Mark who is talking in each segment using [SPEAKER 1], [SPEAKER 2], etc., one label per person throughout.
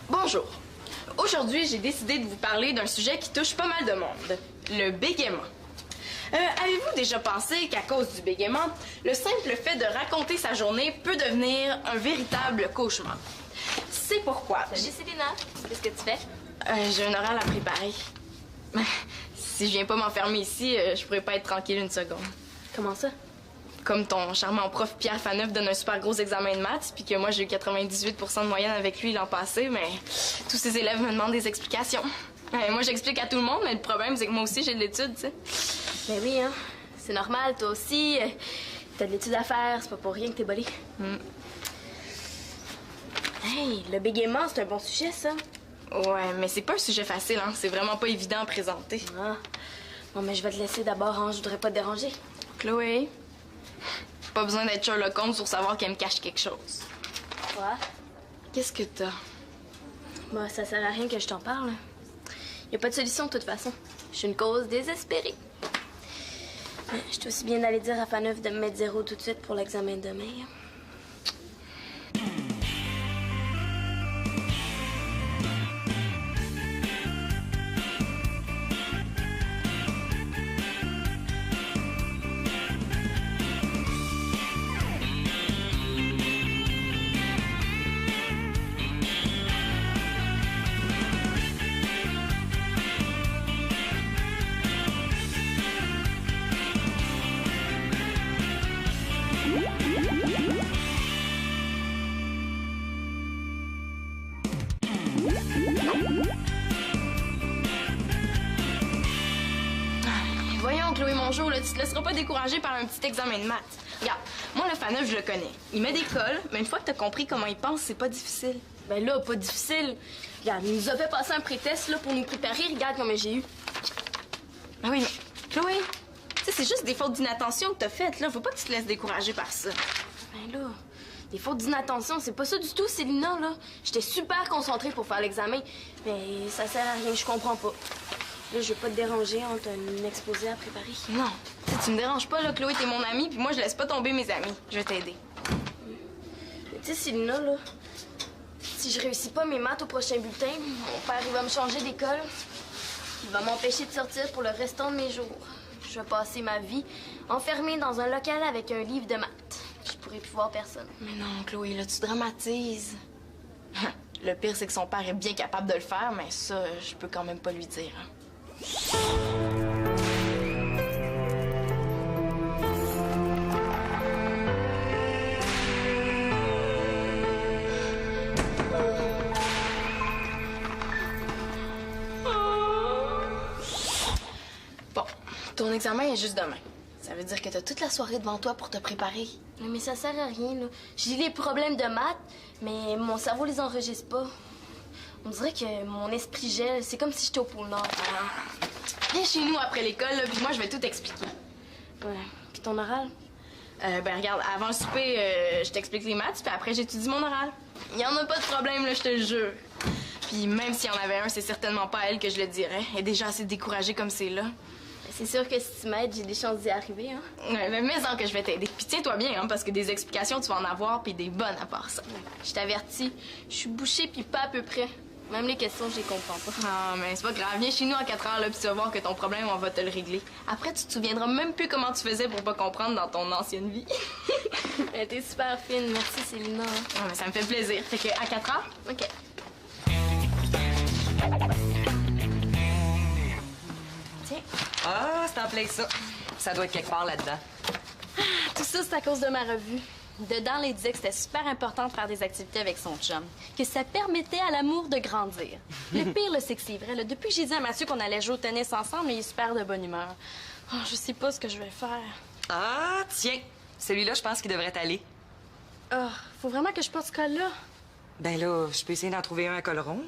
[SPEAKER 1] Bonjour. Aujourd'hui, j'ai décidé de vous parler d'un sujet qui touche pas mal de monde, le bégaiement. Avez-vous déjà pensé qu'à cause du bégaiement, le simple fait de raconter sa journée peut devenir un véritable cauchemar? C'est pourquoi...
[SPEAKER 2] Salut Célina, qu'est-ce que tu fais?
[SPEAKER 1] J'ai un oral à préparer. Si je viens pas m'enfermer ici, je pourrais pas être tranquille une seconde.
[SPEAKER 2] Comment ça?
[SPEAKER 1] Comme ton charmant prof Pierre Faneuf donne un super gros examen de maths, puis que moi j'ai eu 98 % de moyenne avec lui l'an passé, mais tous ses élèves me demandent des explications. Moi j'explique à tout le monde, mais le problème c'est que moi aussi j'ai de l'étude, tu sais.
[SPEAKER 2] Ben oui, hein. C'est normal, toi aussi. T'as de l'étude à faire, c'est pas pour rien que t'es bolé. Hey, le bégaiement, c'est un bon sujet, ça.
[SPEAKER 1] Ouais, mais c'est pas un sujet facile, hein. C'est vraiment pas évident à présenter.
[SPEAKER 2] Ah. Bon, mais je vais te laisser d'abord, hein. Je voudrais pas te déranger.
[SPEAKER 1] Chloé, pas besoin d'être Sherlock Holmes pour savoir qu'elle me cache quelque chose.
[SPEAKER 2] Quoi?
[SPEAKER 1] Qu'est-ce que t'as?
[SPEAKER 2] Bah, ça sert à rien que je t'en parle. Y a pas de solution, de toute façon. Je suis une cause désespérée. Je suis aussi bien d'aller dire à Faneuf de me mettre 0 tout de suite pour l'examen de demain.
[SPEAKER 1] Voyons, Chloé Mongeau, là, tu te laisseras pas décourager par un petit examen de maths. Regarde, moi, le Faneuf, je le connais. Il met des cols, mais une fois que t'as compris comment il pense, c'est pas difficile.
[SPEAKER 2] Ben là, pas difficile. Regarde, il nous a fait passer un pré-test là, pour nous préparer. Regarde combien j'ai eu.
[SPEAKER 1] Ah oui, mais Chloé, tu sais, c'est juste des fautes d'inattention que t'as faites, là. Faut pas que tu te laisses décourager par ça.
[SPEAKER 2] Ben là, des fautes d'inattention, c'est pas ça du tout, Célina, là. J'étais super concentrée pour faire l'examen, mais ça sert à rien, je comprends pas. Là, je veux pas te déranger, on t'a un exposé à préparer.
[SPEAKER 1] Non, tu me déranges pas, là, Chloé, t'es mon amie, puis moi, je laisse pas tomber mes amis. Je vais t'aider.
[SPEAKER 2] Mais tu sais, Célina, là, si je réussis pas mes maths au prochain bulletin, mon père, il va me changer d'école. Il va m'empêcher de sortir pour le restant de mes jours. Je vais passer ma vie enfermée dans un local avec un livre de maths. Je pourrai plus voir personne.
[SPEAKER 1] Mais non, Chloé, là, tu dramatises. Le pire, c'est que son père est bien capable de le faire, mais ça, je peux quand même pas lui dire. Hein. Bon, ton examen est juste demain. Ça veut dire que t'as toute la soirée devant toi pour te préparer.
[SPEAKER 2] Mais ça sert à rien, là. J'ai les problèmes de maths, mais mon cerveau les enregistre pas. On dirait que mon esprit gèle. C'est comme si j'étais au pôle Nord.
[SPEAKER 1] Viens chez nous après l'école, là, puis moi, je vais tout expliquer.
[SPEAKER 2] Ouais. Puis ton oral?
[SPEAKER 1] Ben regarde, avant le souper, je t'explique les maths, puis après, j'étudie mon oral. Il y en a pas de problème, là, je te le jure. Puis même s'il y en avait un, c'est certainement pas à elle que je le dirais. Elle est déjà assez découragée comme c'est là.
[SPEAKER 2] C'est sûr que si tu m'aides, j'ai des chances d'y arriver, hein?
[SPEAKER 1] Ouais, mais en que je vais t'aider. Puis tiens-toi bien, hein, parce que des explications, tu vas en avoir, puis des bonnes à part ça.
[SPEAKER 2] Je t'avertis, je suis bouchée puis pas à peu près. Même les questions, je les comprends pas.
[SPEAKER 1] Ah, mais c'est pas grave. Viens chez nous à 4 heures, là, puis tu vas voir que ton problème, on va te le régler. Après, tu te souviendras même plus comment tu faisais pour pas comprendre dans ton ancienne vie.
[SPEAKER 2] T'es super fine. Merci, Célina.
[SPEAKER 1] Ah, mais ça me fait plaisir. Fait que à 4 heures?
[SPEAKER 2] OK. Tiens.
[SPEAKER 3] Ah, c'est en plein ça. Ça doit être quelque part là-dedans.
[SPEAKER 4] Tout ça, c'est à cause de ma revue. Dedans, elle disait que c'était super important de faire des activités avec son chum, que ça permettait à l'amour de grandir. Le pire, là, c'est que c'est vrai. Là, depuis que j'ai dit à Mathieu qu'on allait jouer au tennis ensemble, il est super de bonne humeur. Oh, je sais pas ce que je vais faire.
[SPEAKER 3] Ah, tiens. Celui-là, je pense qu'il devrait t'aller.
[SPEAKER 4] Oh, faut vraiment que je porte ce col-là.
[SPEAKER 3] Ben là, je peux essayer d'en trouver un à col rond.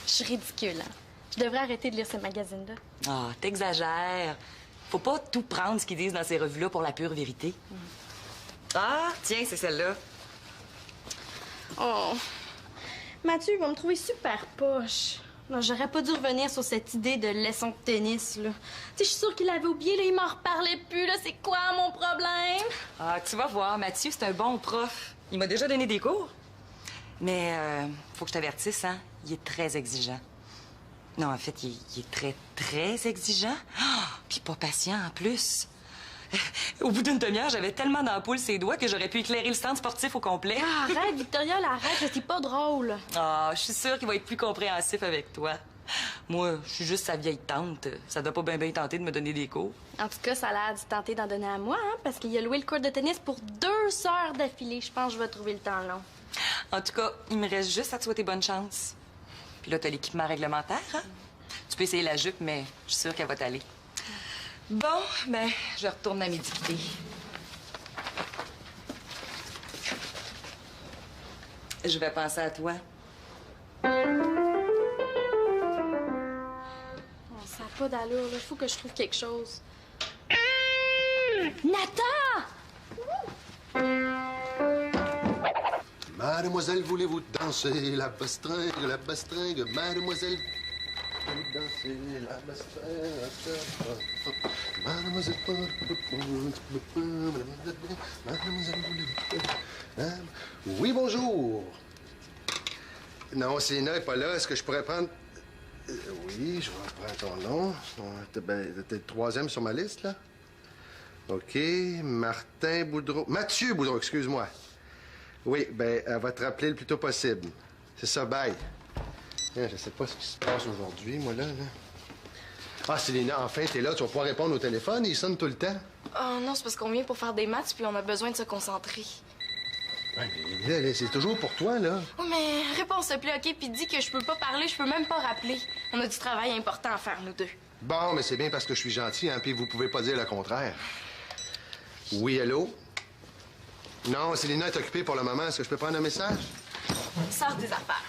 [SPEAKER 4] Je suis ridicule, hein. Je devrais arrêter de lire ce magazine-là.
[SPEAKER 3] Ah, t'exagères. Faut pas tout prendre ce qu'ils disent dans ces revues-là pour la pure vérité. Ah, tiens, c'est celle-là.
[SPEAKER 4] Oh. Mathieu va me trouver super poche. Non, j'aurais pas dû revenir sur cette idée de leçon de tennis, là. Tu sais, je suis sûre qu'il avait oublié, là, il m'en reparlait plus, là. C'est quoi mon problème?
[SPEAKER 3] Ah, tu vas voir, Mathieu, c'est un bon prof. Il m'a déjà donné des cours. Mais faut que je t'avertisse, hein? Il est très exigeant. Non, en fait, il est très, très exigeant. Puis pas patient, en plus. Au bout d'une demi-heure, j'avais tellement d'ampoules ses doigts que j'aurais pu éclairer le stand sportif au complet.
[SPEAKER 4] Ah, arrête, Victoria, là, arrête, c'est pas drôle.
[SPEAKER 3] Ah, je suis sûre qu'il va être plus compréhensif avec toi. Moi, je suis juste sa vieille tante. Ça doit pas bien tenter de me donner des cours.
[SPEAKER 4] En tout cas, ça a l'air de tenter d'en donner à moi, hein, parce qu'il a loué le court de tennis pour 2 heures d'affilée. Je pense que je vais trouver le temps long.
[SPEAKER 3] En tout cas, il me reste juste à te souhaiter bonne chance. Puis là, t'as l'équipement réglementaire, hein? Tu peux essayer la jupe, mais je suis sûre qu'elle va t'aller. Bon, ben, je retourne à mes dictées. Je vais penser à toi.
[SPEAKER 4] Ça n'a pas d'allure, là. Il faut que je trouve quelque chose. Nathan!
[SPEAKER 5] Mademoiselle, voulez-vous danser la bastringue, mademoiselle? Voulez-vous danser la bastringue? Mademoiselle, mademoiselle, voulez-vous... Oui, bonjour. Non, Célina n'est pas là. Est-ce que je pourrais prendre... Oui, je reprends ton nom. T'es le 3e sur ma liste, là? OK. Martin Boudreau. Mathieu Boudreau, excuse-moi. Oui, ben, elle va te rappeler le plus tôt possible. C'est ça, bye. Je sais pas ce qui se passe aujourd'hui, moi, là. Ah, Célina, enfin, t'es là. Tu vas pouvoir répondre au téléphone. Il sonne tout le temps.
[SPEAKER 1] Oh non, c'est parce qu'on vient pour faire des maths, puis on a besoin de se concentrer.
[SPEAKER 5] Ouais, mais là, c'est toujours pour toi, là.
[SPEAKER 1] Oh, mais réponds s'il te plaît, OK? Puis dis que je peux pas parler, je peux même pas rappeler. On a du travail important à faire, nous deux.
[SPEAKER 5] Bon, mais c'est bien parce que je suis gentil, hein, puis vous pouvez pas dire le contraire. Oui, allô? Non, Célina est occupée pour le moment. Est-ce que je peux prendre un message?
[SPEAKER 1] Sors des affaires.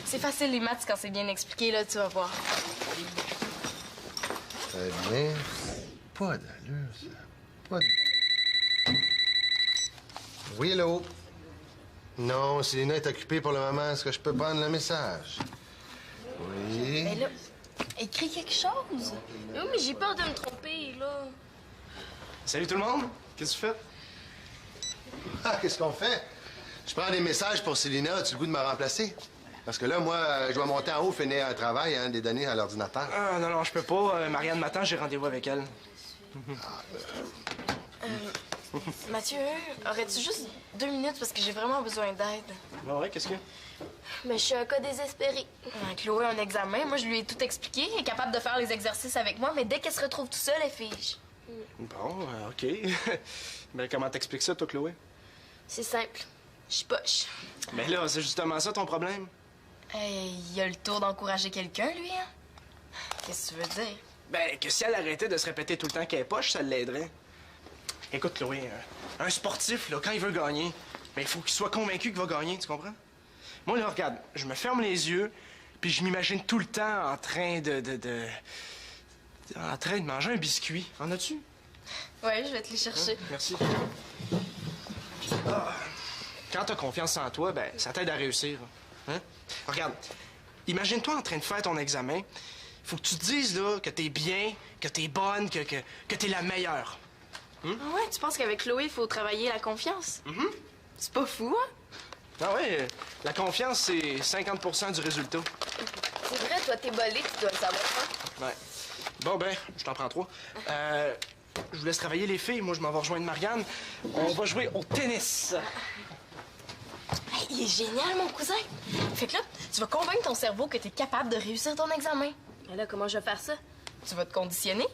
[SPEAKER 1] C'est facile, les maths, quand c'est bien expliqué, là, tu vas voir.
[SPEAKER 5] Très bien. Pas d'allure, ça. Pas de... Oui, allô? Non, Célina est occupée pour le moment. Est-ce que je peux prendre le message? Oui.
[SPEAKER 2] Mais là, écris quelque chose. Oui, mais j'ai peur de me tromper, là.
[SPEAKER 6] Salut tout le monde! Qu'est-ce que tu fais?
[SPEAKER 5] Ah, qu'est-ce qu'on fait? Je prends des messages pour Célina. As-tu le goût de me remplacer? Parce que là, moi, je dois monter en haut, finir un travail, hein, des données à l'ordinateur.
[SPEAKER 6] Ah, non, je peux pas. Marianne m'attend, j'ai rendez-vous avec elle.
[SPEAKER 1] Mathieu, aurais-tu juste 2 minutes parce que j'ai vraiment besoin d'aide?
[SPEAKER 6] Ouais, qu'est-ce que...
[SPEAKER 2] Mais je suis un cas désespéré.
[SPEAKER 1] Chloé a un examen, moi je lui ai tout expliqué, elle est capable de faire les exercices avec moi, mais dès qu'elle se retrouve tout seule, elle fige.
[SPEAKER 6] Bon, OK. Mais comment t'expliques ça, toi, Chloé?
[SPEAKER 2] C'est simple. Je suis poche.
[SPEAKER 6] Mais là, c'est justement ça ton problème.
[SPEAKER 1] Il a le tour d'encourager quelqu'un, lui, hein? Qu'est-ce que tu veux dire?
[SPEAKER 6] Ben, que si elle arrêtait de se répéter tout le temps qu'elle est poche, ça l'aiderait. Écoute, Chloé, un sportif, là, quand il veut gagner, ben, il faut qu'il soit convaincu qu'il va gagner, tu comprends? Moi, là, regarde, je me ferme les yeux, puis je m'imagine tout le temps en train en train de manger un biscuit. En as-tu?
[SPEAKER 1] Ouais, je vais te les chercher.
[SPEAKER 6] Merci. Ah, quand t'as confiance en toi, ben, ça t'aide à réussir. Hein? Regarde, imagine-toi en train de faire ton examen. Faut que tu te dises, là, que t'es bien, que t'es bonne, que t'es la meilleure.
[SPEAKER 1] Ah ouais, tu penses qu'avec Chloé, il faut travailler la confiance? C'est pas fou, hein?
[SPEAKER 6] Ah ouais, la confiance, c'est 50 du résultat.
[SPEAKER 2] C'est vrai, toi, t'es bolé, tu dois le savoir, hein?
[SPEAKER 6] Ouais. Bon, ben, je t'en prends 3. Je vous laisse travailler les filles. Moi, je m'en vais rejoindre Marianne. On va jouer au tennis.
[SPEAKER 1] Hey, il est génial, mon cousin! Fait que là, tu vas convaincre ton cerveau que t'es capable de réussir ton examen.
[SPEAKER 2] Mais là, comment je vais faire ça?
[SPEAKER 1] Tu vas te conditionner.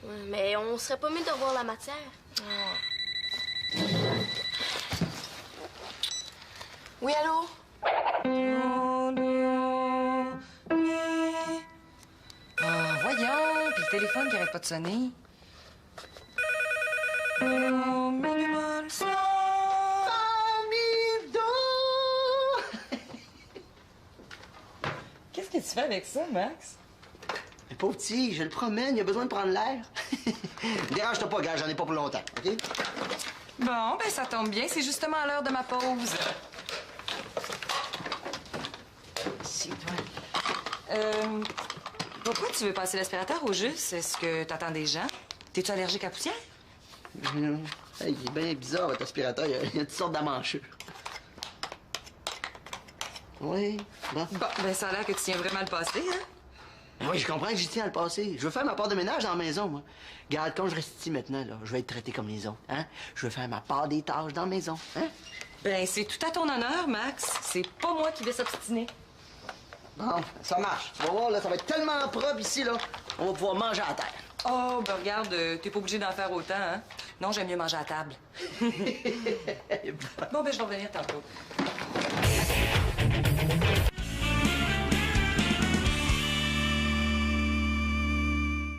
[SPEAKER 2] Ouais, mais on serait pas mieux de revoir la matière.
[SPEAKER 1] Oui, allô?
[SPEAKER 3] Ah, voyons, puis le téléphone qui arrête pas de sonner. Qu'est-ce que tu fais avec ça, Max?
[SPEAKER 7] Le pauvre petit, je le promène, il a besoin de prendre l'air. Dérange-toi pas, gars, j'en ai pas pour longtemps, OK?
[SPEAKER 3] Bon, ben ça tombe bien, c'est justement l'heure de ma pause.
[SPEAKER 7] C'est toi.
[SPEAKER 3] Pourquoi tu veux passer l'aspirateur au juste? Est-ce que t'attends des gens? T'es-tu allergique à la poussière?
[SPEAKER 7] Il est bien bizarre, votre aspirateur. Il y a toutes sortes d'amanchures. Oui. Bon.
[SPEAKER 3] Bon, ben ça a l'air que tu tiens vraiment le passé, hein?
[SPEAKER 7] Ben oui, je comprends que j'y tiens à le passer. Je veux faire ma part de ménage dans la maison, moi. Regarde, quand je reste ici maintenant, là, je vais être traité comme les autres, hein? Je veux faire ma part des tâches dans la maison, hein?
[SPEAKER 3] Ben, c'est tout à ton honneur, Max. C'est pas moi qui vais s'obstiner.
[SPEAKER 7] Bon, ça marche. Tu vas voir, là, ça va être tellement propre ici, là. On va pouvoir manger à terre.
[SPEAKER 3] Oh, ben regarde, t'es pas obligé d'en faire autant, hein? Non, j'aime mieux manger à table. Bon, ben je vais revenir tantôt.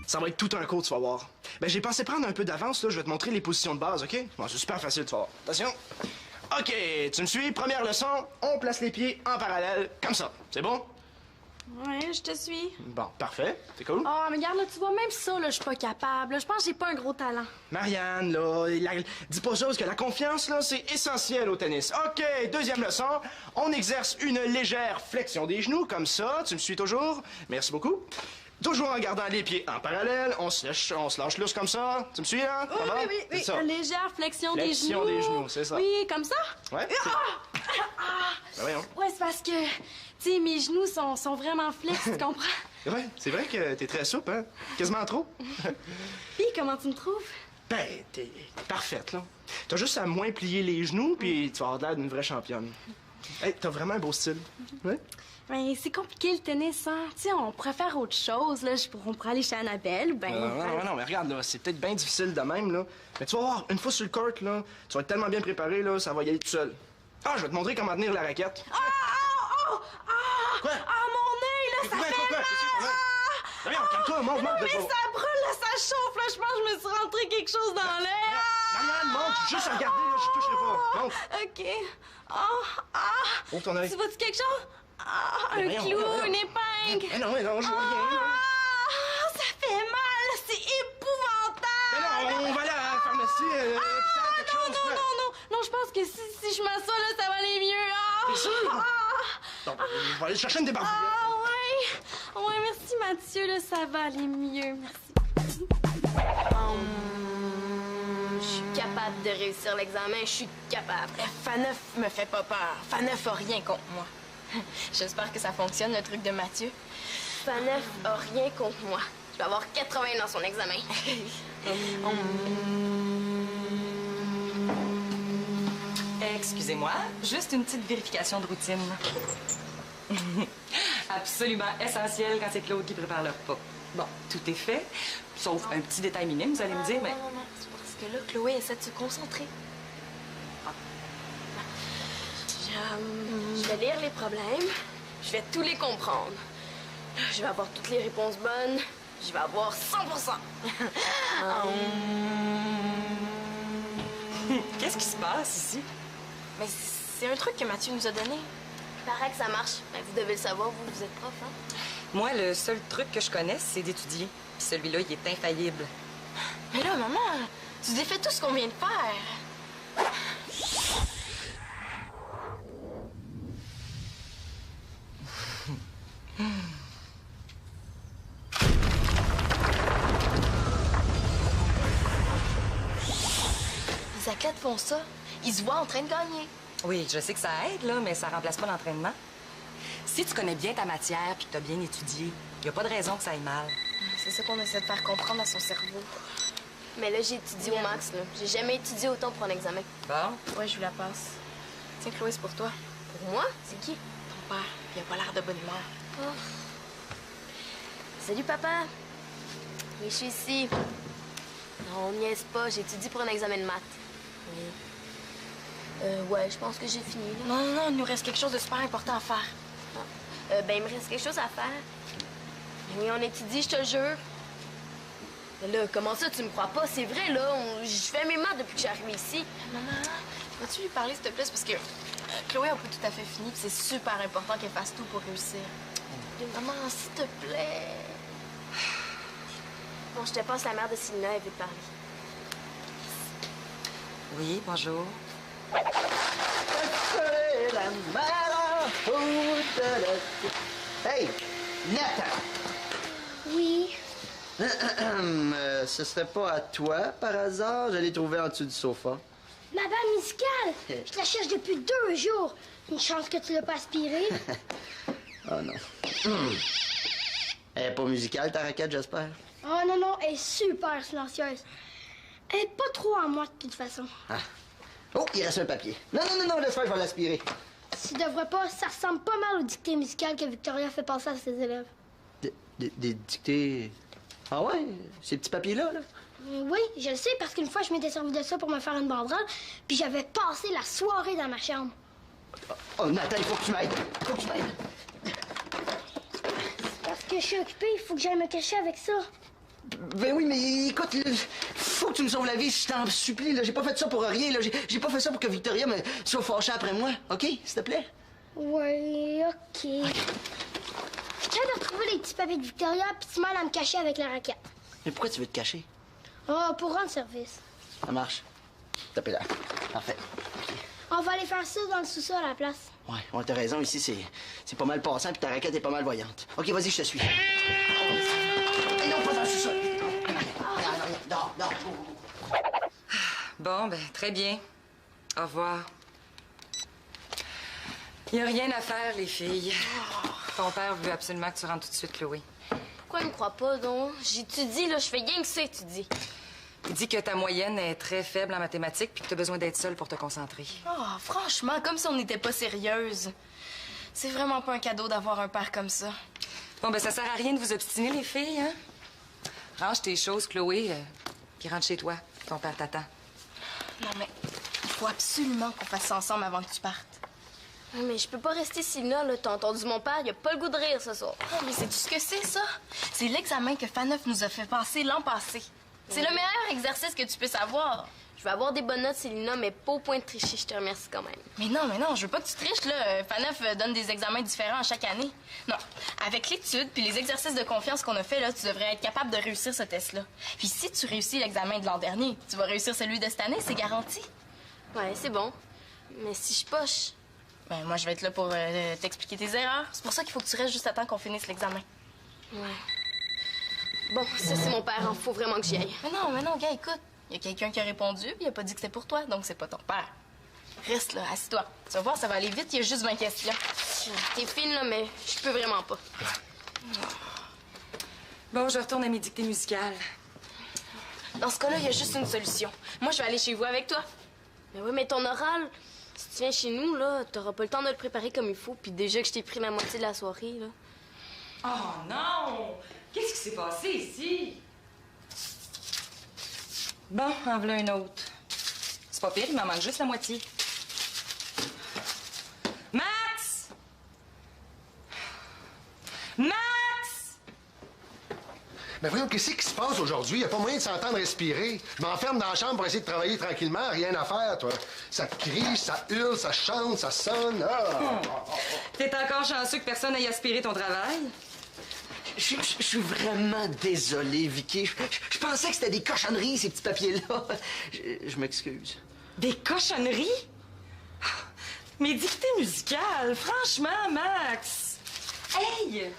[SPEAKER 6] Ça va être tout un cours, tu vas voir. Ben, j'ai pensé prendre un peu d'avance, là. Je vais te montrer les positions de base, OK? Bon, c'est super facile, tu vas voir. Attention. OK, tu me suis? Première leçon, on place les pieds en parallèle, comme ça. C'est bon?
[SPEAKER 4] Ouais, je te suis.
[SPEAKER 6] Bon, parfait. C'est cool.
[SPEAKER 4] Oh, mais regarde, là, tu vois, même ça, là, je suis pas capable. Là, je pense que j'ai pas un gros talent.
[SPEAKER 6] Marianne, là, dis pas ça, parce que la confiance, là, c'est essentiel au tennis. OK, deuxième leçon. On exerce une légère flexion des genoux, comme ça. Tu me suis toujours? Merci beaucoup. Toujours en gardant les pieds en parallèle. On se lâche lousse comme ça. Tu me suis, là?
[SPEAKER 4] Oui,
[SPEAKER 6] Ça va?
[SPEAKER 4] oui,
[SPEAKER 6] C'est
[SPEAKER 4] oui.
[SPEAKER 6] ça.
[SPEAKER 4] Une légère flexion des genoux.
[SPEAKER 6] Flexion des genoux, c'est ça.
[SPEAKER 4] Oui, comme ça?
[SPEAKER 6] Ouais. Ben voyons.
[SPEAKER 4] Ouais, c'est parce que, tu sais, mes genoux sont vraiment flex, tu comprends?
[SPEAKER 6] Ouais, c'est vrai que t'es très souple, hein? Quasiment trop.
[SPEAKER 4] Puis, comment tu me trouves?
[SPEAKER 6] Ben, t'es parfaite, là. T'as juste à moins plier les genoux, puis tu vas avoir l'air d'une vraie championne. Hey, t'as vraiment un beau style. Ouais?
[SPEAKER 4] Ben, c'est compliqué le tennis, hein? Tu sais, on pourrait faire autre chose, là. On pourrait aller chez Annabelle, ou ben.
[SPEAKER 6] Non, mais regarde, là, c'est peut-être bien difficile de même, là. Mais tu vas voir, une fois sur le court, là, tu vas être tellement bien préparé, là, ça va y aller tout seul. Ah, je vais te montrer comment tenir la raquette. Quoi?
[SPEAKER 4] Ah, mon œil, là, ça fait mal!
[SPEAKER 6] Viens, calme-toi, monte.
[SPEAKER 4] Non, mais ça brûle, là, ça chauffe, là. Je pense que je me suis rentré quelque chose dans l'œil.
[SPEAKER 6] Marianne, monte, juste à regarder, là, je toucherai pas. Monte.
[SPEAKER 4] OK.
[SPEAKER 6] Ouvre ton œil.
[SPEAKER 4] Tu vois-tu quelque chose? Un
[SPEAKER 6] voyons,
[SPEAKER 4] clou,
[SPEAKER 6] voyons.
[SPEAKER 4] une épingle.
[SPEAKER 6] Mais non, je vois rien.
[SPEAKER 4] Ça fait mal, c'est épouvantable.
[SPEAKER 6] Mais non, on va aller à la pharmacie, hôpital, quelque chose. quoi.
[SPEAKER 4] Non, je pense que si je m'assois, là, ça va aller mieux.
[SPEAKER 6] T'es sûr? Non, je vais aller chercher une débarbouillette.
[SPEAKER 4] Ouais, merci Mathieu, là, ça va aller mieux, merci.
[SPEAKER 2] Je suis capable de réussir l'examen, je suis capable.
[SPEAKER 1] Faneuf me fait pas peur. Faneuf a rien contre moi. J'espère que ça fonctionne, le truc de Mathieu.
[SPEAKER 2] Faneuf a rien contre moi. Je vais avoir 80 dans son examen.
[SPEAKER 3] Excusez-moi, juste une petite vérification de routine. Absolument essentiel quand c'est Claude qui prépare le repas. Bon, tout est fait, sauf un petit détail minime, vous allez me dire, mais...
[SPEAKER 2] Non, c'est parce que là, Chloé essaie de se concentrer. Je vais lire les problèmes, je vais tous les comprendre. Je vais avoir toutes les réponses bonnes, je vais avoir 100%.
[SPEAKER 3] Qu'est-ce qui se passe ici?
[SPEAKER 1] Mais c'est un truc que Mathieu nous a donné.
[SPEAKER 2] Il paraît que ça marche. Ben, vous devez le savoir, vous êtes prof, hein?
[SPEAKER 3] Moi, le seul truc que je connais, c'est d'étudier. Puis celui-là, il est infaillible.
[SPEAKER 1] Mais là, maman, tu défais tout ce qu'on vient de faire.
[SPEAKER 2] Les athlètes font ça. Ils se voient en train de gagner.
[SPEAKER 3] Oui, je sais que ça aide, là, mais ça remplace pas l'entraînement. Si tu connais bien ta matière puis que tu as bien étudié, il n'y a pas de raison que ça aille mal.
[SPEAKER 1] C'est ça qu'on essaie de faire comprendre à son cerveau.
[SPEAKER 2] Mais là, j'ai étudié au max, là. J'ai jamais étudié autant pour un examen.
[SPEAKER 3] Bon?
[SPEAKER 1] Ouais, je vous la passe. Tiens, Chloé, c'est pour toi.
[SPEAKER 2] Pour moi? C'est qui?
[SPEAKER 1] Ton père, il a pas l'air de bonne humeur.
[SPEAKER 2] Oh. Salut, papa. Oui, je suis ici. Non, on niaise pas. J'étudie pour un examen de maths. Oui. Ouais, je pense que j'ai fini, là.
[SPEAKER 1] Non, il nous reste quelque chose de super important à faire.
[SPEAKER 2] Ben, il me reste quelque chose à faire. Oui, on étudie, je te jure. Mais là, comment ça, tu me crois pas? C'est vrai, là. Je fais mes maths depuis que je suis arrivée ici.
[SPEAKER 1] Maman, vas-tu lui parler, s'il te plaît? C'est parce que Chloé a pas tout à fait fini, puis c'est super important qu'elle fasse tout pour réussir.
[SPEAKER 2] Maman, s'il te plaît. Bon, je te passe la mère de Sylvia, elle veut te parler.
[SPEAKER 3] Oui, bonjour.
[SPEAKER 7] Hey, Nathan!
[SPEAKER 2] Oui.
[SPEAKER 7] Ce serait pas à toi, par hasard? Je l'ai trouvé en dessous du sofa.
[SPEAKER 8] Ma balle musicale! Je la cherche depuis 2 jours. Une chance que tu l'as pas aspirée.
[SPEAKER 7] Oh non. Elle est pas musicale, ta raquette, j'espère?
[SPEAKER 8] Oh non, non, elle est super silencieuse. Elle est pas trop à moi, de toute façon.
[SPEAKER 7] Ah. Oh, il reste un papier. Non, non, non, non, laisse faire, je vais l'aspirer.
[SPEAKER 8] Tu devrais pas, ça ressemble pas mal aux dictées musicales que Victoria fait passer à ses élèves.
[SPEAKER 7] Des dictées... Ah ouais? Ces petits papiers-là, là?
[SPEAKER 8] Oui, je le sais, parce qu'une fois, je m'étais servi de ça pour me faire une banderole, puis j'avais passé la soirée dans ma chambre.
[SPEAKER 7] Oh, Nathan, il faut que tu m'aides. Il faut que tu m'aides.
[SPEAKER 8] Parce que je suis occupée, il faut que j'aille me cacher avec ça.
[SPEAKER 7] Ben oui, mais écoute, là, faut que tu me sauves la vie, je t'en supplie, là. J'ai pas fait ça pour rien, là. J'ai pas fait ça pour que Victoria me soit fâchée après moi, OK? S'il te plaît?
[SPEAKER 8] Oui, OK. Je train de retrouver les petits papiers de Victoria, puis tu m'aides à me cacher avec la raquette.
[SPEAKER 7] Mais pourquoi tu veux te cacher?
[SPEAKER 8] Oh, pour rendre service.
[SPEAKER 7] Ça marche. Tapez-la. Parfait.
[SPEAKER 8] On va aller faire ça dans le sous-sol à la place.
[SPEAKER 7] Ouais, t'as raison, ici, c'est pas mal passant, puis ta raquette est pas mal voyante. OK, vas-y, je te suis. Et non, pas dans le sous-sol. Non.
[SPEAKER 3] Bon, ben, très bien. Au revoir. Il n'y a rien à faire, les filles. Ton père veut absolument que tu rentres tout de suite, Chloé.
[SPEAKER 2] Pourquoi il me croit pas, donc? J'étudie, là, je fais rien que ça étudier.
[SPEAKER 3] Il dit que ta moyenne est très faible en mathématiques puis que tu as besoin d'être seule pour te concentrer.
[SPEAKER 1] Oh, franchement, comme si on n'était pas sérieuse. C'est vraiment pas un cadeau d'avoir un père comme ça.
[SPEAKER 3] Bon, ben, ça sert à rien de vous obstiner, les filles, hein? Range tes choses, Chloé, puis rentre chez toi. Ton père t'attend.
[SPEAKER 1] Non, mais il faut absolument qu'on fasse ça ensemble avant que tu partes.
[SPEAKER 2] Mais je peux pas rester ici là. T'as entendu mon père, il a pas le goût de rire ce soir.
[SPEAKER 1] Oh, mais sais-tu ce que c'est, ça? C'est l'examen que Faneuf nous a fait passer l'an passé. C'est le meilleur exercice que tu puisses avoir.
[SPEAKER 2] Je vais avoir des bonnes notes, Célina, mais pas au point de tricher. Je te remercie quand même.
[SPEAKER 1] Mais non, je veux pas que tu triches, là. Faneuf donne des examens différents à chaque année. Non, avec l'étude puis les exercices de confiance qu'on a fait, là, tu devrais être capable de réussir ce test-là. Puis si tu réussis l'examen de l'an dernier, tu vas réussir celui de cette année, c'est garanti.
[SPEAKER 2] Ouais, c'est bon. Mais si je poche...
[SPEAKER 1] Ben, moi, je vais être là pour t'expliquer tes erreurs. C'est pour ça qu'il faut que tu restes juste à temps qu'on finisse l'examen.
[SPEAKER 2] Ouais. Bon, ça, c'est mon père. Il faut vraiment que j'y aille.
[SPEAKER 1] Mais non, gars, écoute. Il y a quelqu'un qui a répondu, puis il a pas dit que c'était pour toi, donc c'est pas ton père. Reste là, assis-toi. Tu vas voir, ça va aller vite, il y a juste 20 questions.
[SPEAKER 2] T'es fine, là, mais je peux vraiment pas.
[SPEAKER 3] Bon, je retourne à mes dictées musicales.
[SPEAKER 1] Dans ce cas-là, il y a juste une solution. Moi, je vais aller chez vous avec toi.
[SPEAKER 2] Mais oui, mais ton oral, si tu viens chez nous, là, t'auras pas le temps de le préparer comme il faut, puis déjà que je t'ai pris la moitié de la soirée, là.
[SPEAKER 3] Oh non! Qu'est-ce qui s'est passé ici? Bon, en voilà une autre. C'est pas pire, il m'en manque juste la moitié. Max! Max!
[SPEAKER 5] Mais voyons, qu'est-ce qui se passe aujourd'hui? Y a pas moyen de s'entendre respirer. Je m'enferme dans la chambre pour essayer de travailler tranquillement. Rien à faire, toi. Ça crie, ça hurle, ça chante, ça sonne. Ah!
[SPEAKER 3] T'es encore chanceux que personne n'aille aspirer ton travail?
[SPEAKER 7] Je suis vraiment désolé, Vicky. Je pensais que c'était des cochonneries, ces petits papiers-là. Je m'excuse.
[SPEAKER 3] Des cochonneries? Mes dictées musicales, franchement, Max! Hey!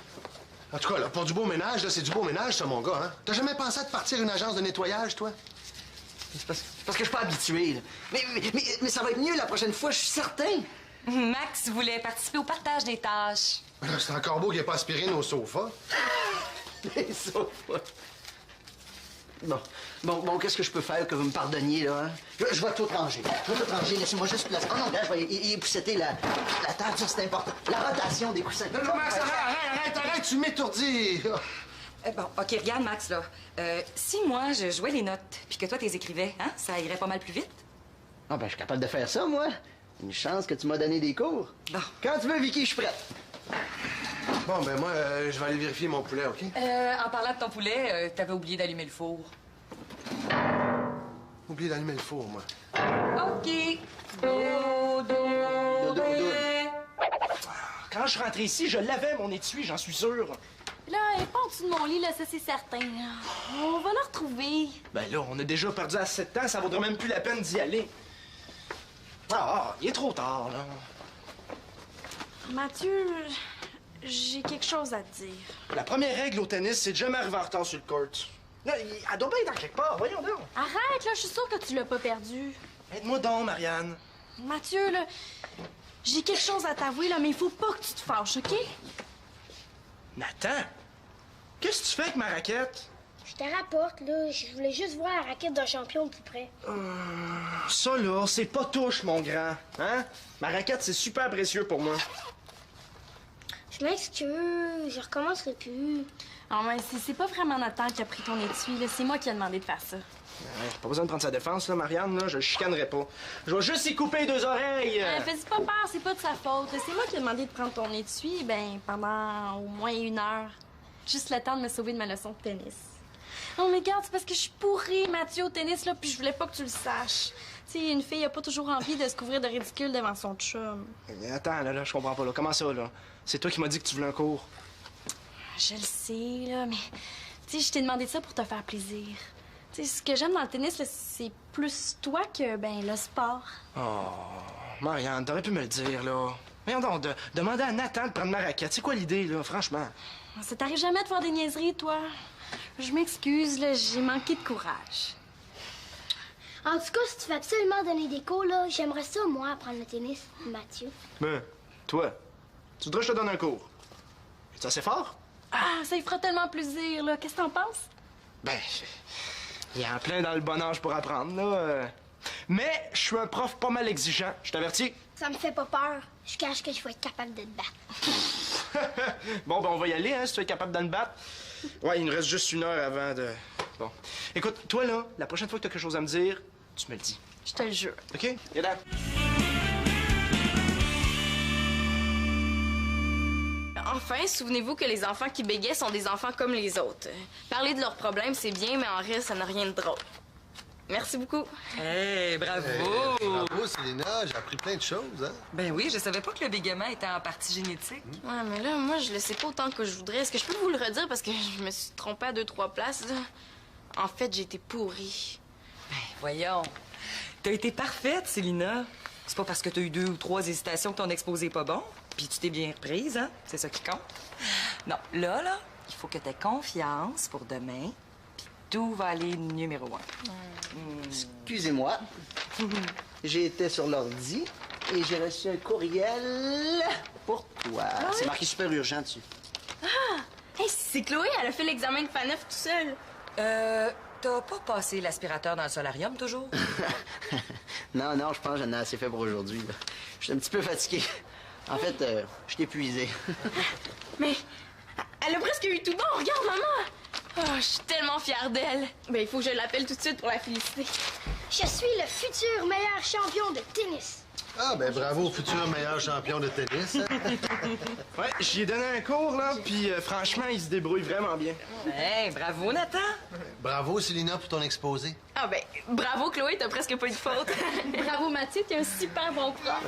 [SPEAKER 5] En tout cas, là, pour du beau ménage, là, c'est du beau ménage, ça, mon gars, hein? T'as jamais pensé à te partir une agence de nettoyage, toi?
[SPEAKER 7] C'est parce que je suis pas habitué, là. Mais ça va être mieux la prochaine fois, je suis certain.
[SPEAKER 3] Max voulait participer au partage des tâches.
[SPEAKER 5] C'est un corbeau qui n'a pas aspiré nos sofas.
[SPEAKER 7] Les sofas. Bon, qu'est-ce que je peux faire que vous me pardonniez, là, hein? Je vais tout ranger. Laissez-moi juste placer. Oh non, là, je vais épousseter la table, ça, c'est important. La rotation des coussins.
[SPEAKER 5] Non, Max, arrête, tu m'étourdis.
[SPEAKER 3] Bon, OK, regarde, Max, là. Si moi, je jouais les notes, puis que toi, t'es écrivais, hein, ça irait pas mal plus vite?
[SPEAKER 7] Ah, ben, je suis capable de faire ça, moi. Une chance que tu m'as donné des cours.
[SPEAKER 3] Bon.
[SPEAKER 7] Quand tu veux, Vicky, je suis prête.
[SPEAKER 5] Bon, ben moi, je vais aller vérifier mon poulet, OK?
[SPEAKER 3] En parlant de ton poulet, t'avais oublié d'allumer le four.
[SPEAKER 5] Oublié d'allumer le four, moi.
[SPEAKER 3] OK. Dodo.
[SPEAKER 6] Quand je suis rentré ici, je l'avais, mon étui, j'en suis sûr.
[SPEAKER 4] Là, elle est pas en dessous de mon lit, là, ça c'est certain. On va la retrouver.
[SPEAKER 6] Ben là, on a déjà perdu assez de temps, ça vaudrait même plus la peine d'y aller. Il est trop tard, là.
[SPEAKER 4] Mathieu, j'ai quelque chose à te dire.
[SPEAKER 6] La première règle au tennis, c'est de jamais arriver en retard sur le court. Là, elle doit bien être dans quelque part, voyons donc.
[SPEAKER 4] Arrête, là, je suis sûre que tu l'as pas perdu.
[SPEAKER 6] Aide-moi donc, Marianne.
[SPEAKER 4] Mathieu, là, j'ai quelque chose à t'avouer, là, mais il faut pas que tu te fâches, OK?
[SPEAKER 6] Nathan, qu'est-ce que tu fais avec ma raquette?
[SPEAKER 8] Je te rapporte, là. Je voulais juste voir la raquette d'un champion de plus près.
[SPEAKER 6] Ça, là, c'est pas touche, mon grand. Hein? Ma raquette, c'est super précieux pour moi.
[SPEAKER 8] Je m'excuse, je recommencerai plus.
[SPEAKER 4] Ah ouais, c'est pas vraiment Nathan qui a pris ton étui, là. C'est moi qui ai demandé de faire ça.
[SPEAKER 6] Ouais, pas besoin de prendre sa défense, là, Marianne, là. Je le chicanerai pas. Je vais juste y couper les 2 oreilles.
[SPEAKER 4] Fais-y pas peur, c'est pas de sa faute. C'est moi qui ai demandé de prendre ton étui, ben, pendant au moins 1 heure. Juste le temps de me sauver de ma leçon de tennis. Oh, mais regarde, c'est parce que je suis pourrie, Mathieu, au tennis, là, puis je voulais pas que tu le saches. Tu sais, une fille a pas toujours envie de se couvrir de ridicule devant son chum.
[SPEAKER 6] Attends, là, je comprends pas, là. Comment ça, là? C'est toi qui m'as dit que tu voulais un cours.
[SPEAKER 4] Je le sais, là, mais... Tu sais, je t'ai demandé ça pour te faire plaisir. Tu sais, ce que j'aime dans le tennis, là, c'est plus toi que, ben, le sport.
[SPEAKER 6] Oh, Marianne, t'aurais pu me le dire, là. Voyons donc, demander à Nathan de prendre ma raquette. C'est quoi l'idée, là, franchement?
[SPEAKER 4] Ça t'arrive jamais de faire des niaiseries, toi? Je m'excuse, là, j'ai manqué de courage.
[SPEAKER 8] En tout cas, si tu veux absolument donner des cours, là, j'aimerais ça, moi, apprendre le tennis, Mathieu.
[SPEAKER 6] Ben, toi, tu voudrais que je te donne un cours? Es-tu assez fort?
[SPEAKER 4] Ah, ça lui fera tellement plaisir, là. Qu'est-ce que t'en penses?
[SPEAKER 6] Ben, il y a en plein dans le bon âge pour apprendre, là. Mais je suis un prof pas mal exigeant, je t'avertis.
[SPEAKER 8] Ça me fait pas peur. Je cache que je vais être capable de te battre.
[SPEAKER 6] Bon, ben on va y aller, hein, si tu es capable de me battre. Ouais, il nous reste juste 1 heure avant de... Bon. Écoute, toi, là, la prochaine fois que tu as quelque chose à me dire, tu me le dis.
[SPEAKER 4] Je te le jure.
[SPEAKER 6] OK? Viens là.
[SPEAKER 1] Enfin, souvenez-vous que les enfants qui bégaient sont des enfants comme les autres. Parler de leurs problèmes, c'est bien, mais en reste, ça n'a rien de drôle. Merci beaucoup.
[SPEAKER 3] Hey, bravo!
[SPEAKER 5] Bravo, Célina, j'ai appris plein de choses, hein?
[SPEAKER 3] Ben oui, je savais pas que le bégaiement était en partie génétique.
[SPEAKER 1] Ouais, mais là, moi, je le sais pas autant que je voudrais. Est-ce que je peux vous le redire parce que je me suis trompée à 2-3 places, là? En fait, j'ai été pourrie.
[SPEAKER 3] Ben voyons. T'as été parfaite, Célina. C'est pas parce que t'as eu 2 ou 3 hésitations que ton exposé est pas bon. Puis tu t'es bien reprise, hein? C'est ça qui compte. Non, là, il faut que t'aies confiance pour demain. Puis tout va aller numéro 1.
[SPEAKER 7] Excusez-moi. J'ai été sur l'ordi et j'ai reçu un courriel pour toi. C'est marqué super urgent dessus.
[SPEAKER 1] Hey, c'est Chloé, elle a fait l'examen de FANEF tout seul.
[SPEAKER 3] T'as pas passé l'aspirateur dans le solarium, toujours?
[SPEAKER 7] Non, je pense que j'en ai assez fait pour aujourd'hui. Je suis un petit peu fatigué. En fait, je t'ai épuisé.
[SPEAKER 1] Mais elle a presque eu tout bon. Regarde, maman. Oh, je suis tellement fière d'elle. Ben, il faut que je l'appelle tout de suite pour la féliciter.
[SPEAKER 8] Je suis le futur meilleur champion de tennis.
[SPEAKER 5] Ah, ben bravo, futur meilleur champion de tennis. Hein?
[SPEAKER 6] Ouais, j'y ai donné un cours, là, puis franchement, il se débrouille vraiment bien.
[SPEAKER 3] Hey, bravo, Nathan!
[SPEAKER 5] Bravo, Célina, pour ton exposé.
[SPEAKER 1] Ah ben, bravo Chloé, t'as presque pas eu de faute.
[SPEAKER 4] Bravo, Mathieu, t'es un super bon prof.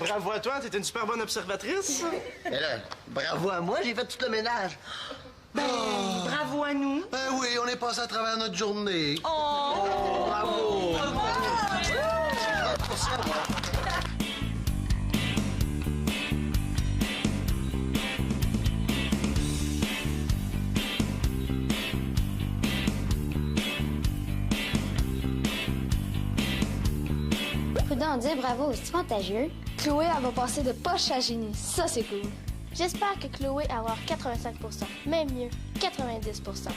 [SPEAKER 6] Bravo à toi, t'es une super bonne observatrice.
[SPEAKER 7] Mais là, bravo à moi, j'ai fait tout le ménage.
[SPEAKER 3] Bravo à nous!
[SPEAKER 5] Ben oui, on est passé à travers notre journée.
[SPEAKER 7] Bravo!
[SPEAKER 8] Faut donc dire bravo, c'est contagieux.
[SPEAKER 2] Chloé, elle va passer de poche à génie. Ça, c'est cool.
[SPEAKER 8] J'espère que Chloé va avoir 85%, même mieux, 90%.